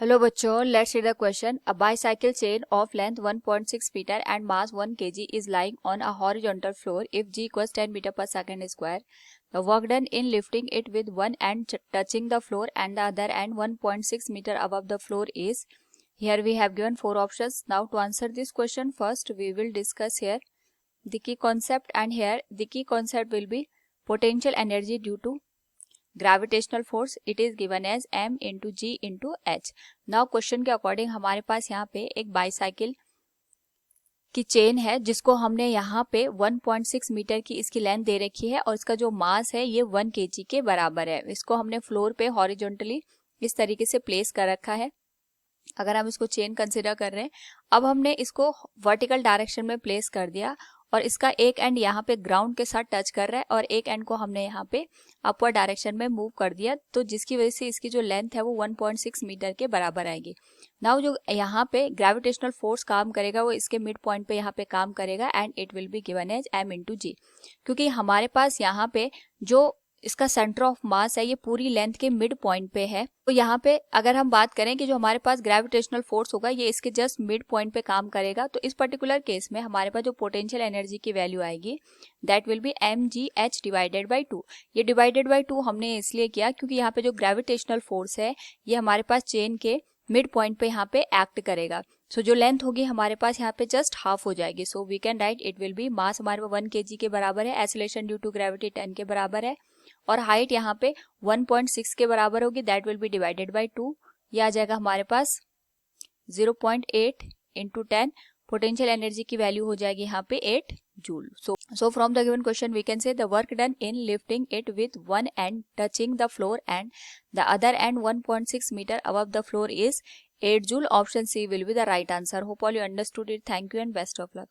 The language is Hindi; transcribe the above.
Hello बच्चों, let's read the question. A bicycle chain of length 1.6 meter and mass 1 kg is lying on a horizontal floor if g equals 10 meter per second square. The work done in lifting it with one end touching the floor and the other end 1.6 meter above the floor is. Here we have given 4 options. Now to answer this question, first we will discuss here the key concept, and here the key concept will be potential energy due to gravitational force. It is given as m into g into h. Now question के अकॉर्डिंग हमारे पास यहाँ पे एक बाईसाइकिल की चेन है जिसको हमने यहाँ पे 1.6 मीटर की इसकी लेंथ दे रखी है और इसका जो मास है ये 1 kg के बराबर है. इसको हमने फ्लोर पे हॉरिजॉन्टली इस तरीके से प्लेस कर रखा है. अगर हम इसको चेन कंसिडर कर रहे हैं, अब हमने इसको वर्टिकल डायरेक्शन में प्लेस कर दिया और इसका एक एंड यहाँ पे ग्राउंड के साथ टच कर रहा है और एक एंड को हमने यहाँ पे अपवर्ड डायरेक्शन में मूव कर दिया, तो जिसकी वजह से इसकी जो लेंथ है वो 1.6 मीटर के बराबर आएगी. नाउ जो यहाँ पे ग्रेविटेशनल फोर्स काम करेगा वो इसके मिड पॉइंट पे यहाँ पे काम करेगा and it will be given as m into G. क्योंकि हमारे पास यहाँ पे जो इसका सेंटर ऑफ मास है ये पूरी लेंथ के मिड पॉइंट पे है, तो यहाँ पे अगर हम बात करें कि जो हमारे पास ग्रेविटेशनल फोर्स होगा ये इसके जस्ट मिड पॉइंट पे काम करेगा, तो इस पर्टिकुलर केस में हमारे पास जो पोटेंशियल एनर्जी की वैल्यू आएगी that will be mgh divided by 2. ये डिवाइडेड बाई 2 हमने इसलिए किया क्योंकि यहाँ पे जो ग्रेविटेशनल फोर्स है ये हमारे पास चेन के मिड पॉइंट पे यहाँ पे एक्ट करेगा. सो जो लेंथ होगी हमारे पास यहाँ पे जस्ट हाफ हो जाएगी. So we can write it will be mass हमारे पास 1 kg के बराबर है, एक्सीलरेशन ड्यू टू ग्रेविटी 10 के बराबर है और हाइट यहाँ पे 1.6 के बराबर होगी. That will be divided by 2. ये आ जाएगा हमारे पास 0.8 इंटू 10. पोटेंशियल एनर्जी की वैल्यू हो जाएगी यहाँ पे 8 joule. So from the given question we can say the work done in lifting it with one end touching the floor and the other end 1.6 meter above the floor is 8 joule. Option C will be the right answer. Hope all you understood it. Thank you and best of luck.